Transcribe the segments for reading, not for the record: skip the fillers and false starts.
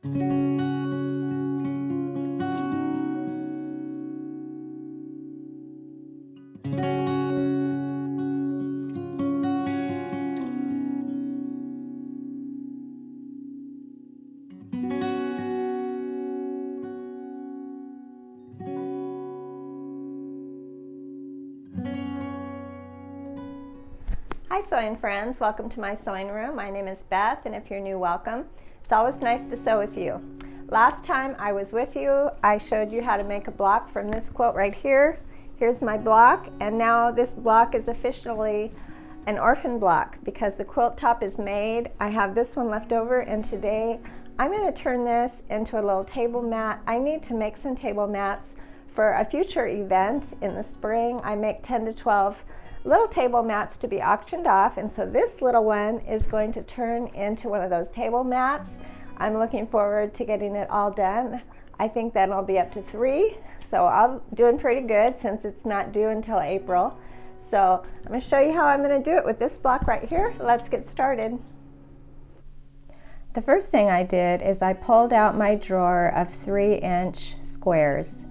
Hi sewing friends, welcome to my sewing room. My name is Beth, and if you're new, welcome. It's always nice to sew with you. Last time I was with you, I showed you how to make a block from this quilt right here. Here's my block, and now this block is officially an orphan block because the quilt top is made. I have this one left over, and today I'm going to turn this into a little table mat. I need to make some table mats for a future event in the spring. I make 10 to 12 little table mats to be auctioned off, and so this little one is going to turn into one of those table mats. I'm looking forward to getting it all done. I think that it'll be up to 3, so I'm doing pretty good since it's not due until April. So I'm going to show you how I'm going to do it with this block right here. Let's get started. The first thing I did is I pulled out my drawer of 3-inch squares.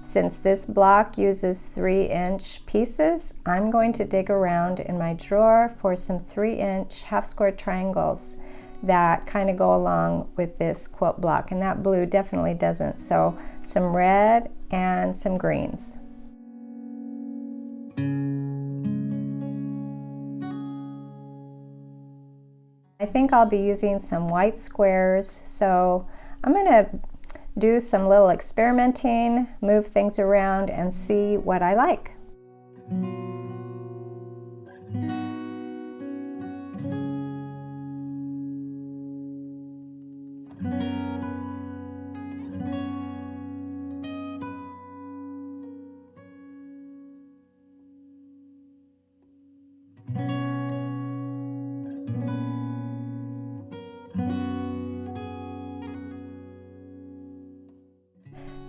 Since this block uses 3-inch pieces, I'm going to dig around in my drawer for some 3-inch half-square triangles that kind of go along with this quilt block, and that blue definitely doesn't. So some red and some greens. I think I'll be using some white squares, so I'm going to do some little experimenting, move things around, and see what I like.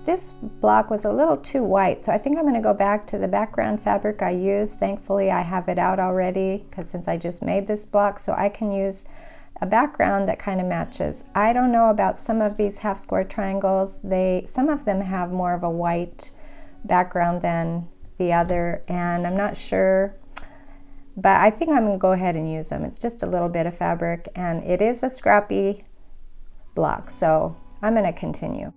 This block was a little too white, so I think I'm going to go back to the background fabric I used. Thankfully I have it out already, because since I just made this block, so I can use a background that kind of matches. I don't know about some of these half square triangles. Some of them have more of a white background than the other, and I'm not sure, but I think I'm going to go ahead and use them. It's just a little bit of fabric, and it is a scrappy block, so I'm going to continue.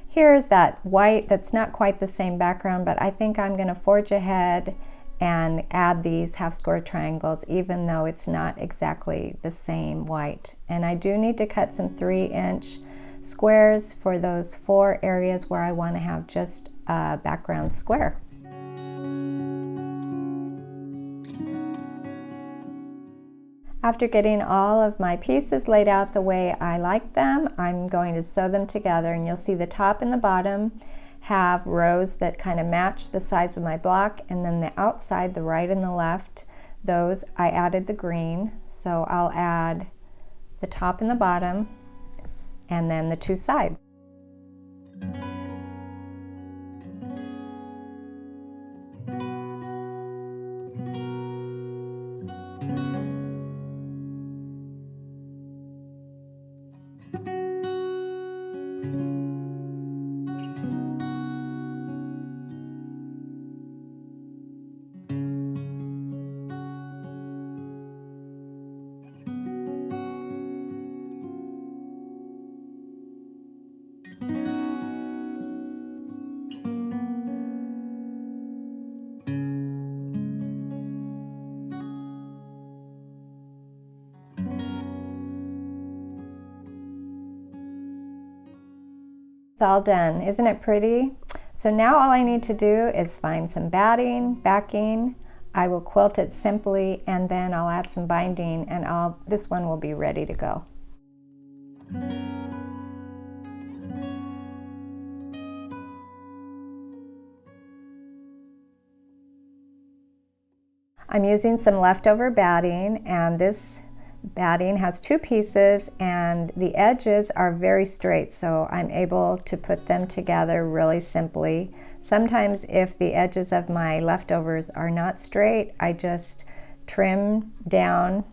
Here's that white that's not quite the same background, but I think I'm going to forge ahead and add these half square triangles even though it's not exactly the same white. And I do need to cut some 3-inch squares for those 4 areas where I want to have just a background square. After getting all of my pieces laid out the way I like them, I'm going to sew them together, and you'll see the top and the bottom have rows that kind of match the size of my block, and then the outside, the right and the left, those I added the green, so I'll add the top and the bottom and then the 2 sides. all done. Isn't it pretty? So now all I need to do is find some backing. I will quilt it simply, and then I'll add some binding, and this one will be ready to go. I'm using some leftover batting, and this batting has 2 pieces and the edges are very straight, so I'm able to put them together really simply. Sometimes if the edges of my leftovers are not straight, I just trim down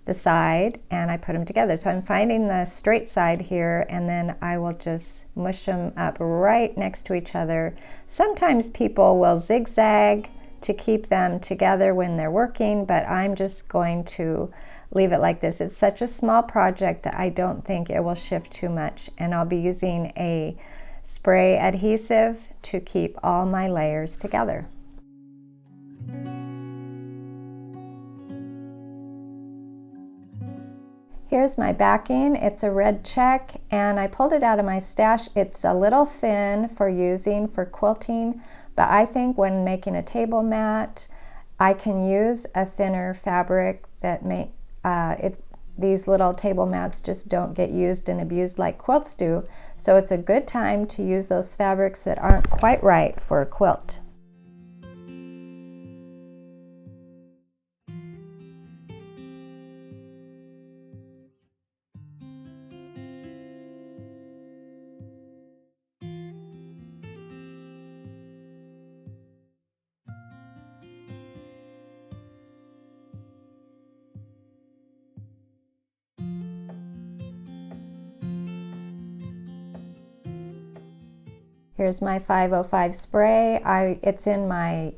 the side and I put them together. So I'm finding the straight side here, and then I will just mush them up right next to each other. Sometimes people will zigzag to keep them together when they're working, but I'm just going to leave it like this. It's such a small project that I don't think it will shift too much, and I'll be using a spray adhesive to keep all my layers together. Here's my backing. It's a red check, and I pulled it out of my stash. It's a little thin for using for quilting, but I think when making a table mat, I can use a thinner fabric that these little table mats just don't get used and abused like quilts do. So it's a good time to use those fabrics that aren't quite right for a quilt. Here's my 505 spray. It's in my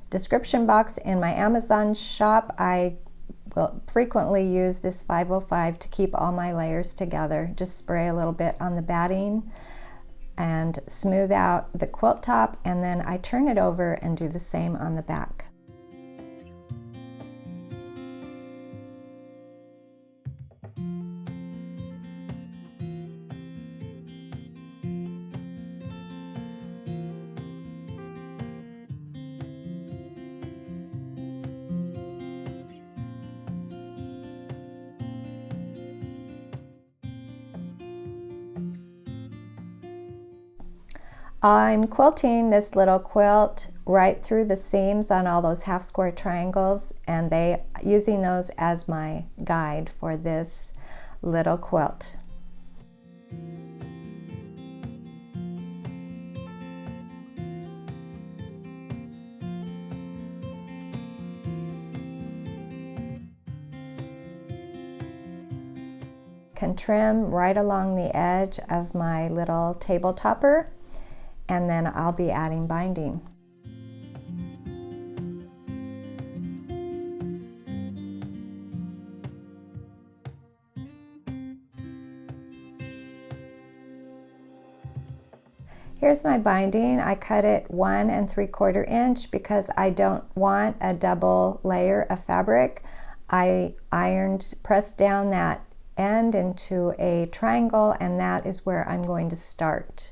description box in my Amazon shop. I will frequently use this 505 to keep all my layers together. Just spray a little bit on the batting and smooth out the quilt top, and then I turn it over and do the same on the back. I'm quilting this little quilt right through the seams on all those half square triangles, and using those as my guide for this little quilt. Can trim right along the edge of my little table topper, and then I'll be adding binding. Here's my binding. I cut it 1 3/4 inch because I don't want a double layer of fabric. I pressed down that end into a triangle, and that is where I'm going to start.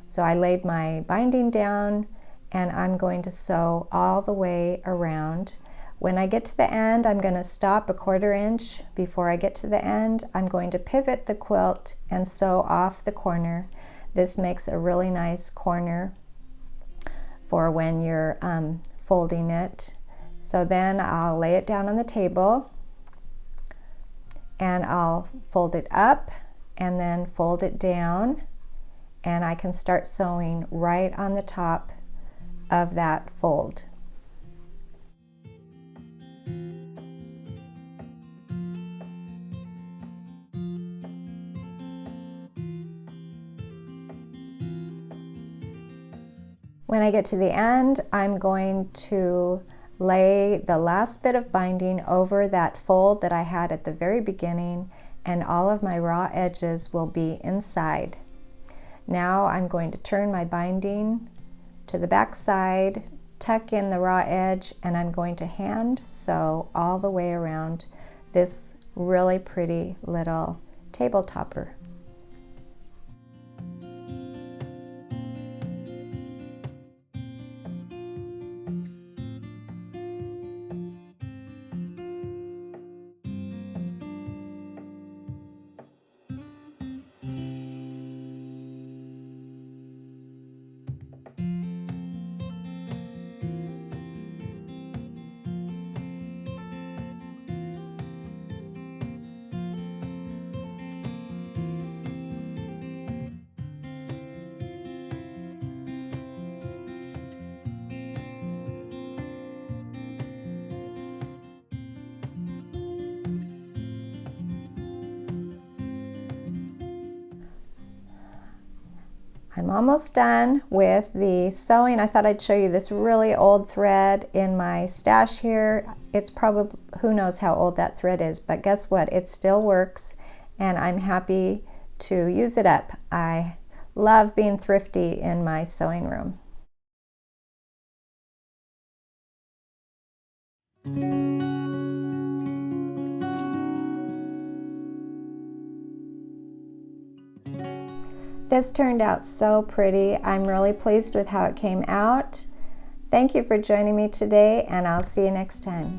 So I laid my binding down, and I'm going to sew all the way around. When I get to the end, I'm going to stop 1/4 inch. Before I get to the end, I'm going to pivot the quilt and sew off the corner. This makes a really nice corner for when you're folding it. So then I'll lay it down on the table, and I'll fold it up and then fold it down, and I can start sewing right on the top of that fold. When I get to the end, I'm going to lay the last bit of binding over that fold that I had at the very beginning, and all of my raw edges will be inside. Now I'm going to turn my binding to the back side, tuck in the raw edge, and I'm going to hand sew all the way around this really pretty little table topper. I'm almost done with the sewing. I thought I'd show you this really old thread in my stash here. It's probably, who knows how old that thread is, but guess what? It still works, and I'm happy to use it up. I love being thrifty in my sewing room. This turned out so pretty. I'm really pleased with how it came out. Thank you for joining me today, and I'll see you next time.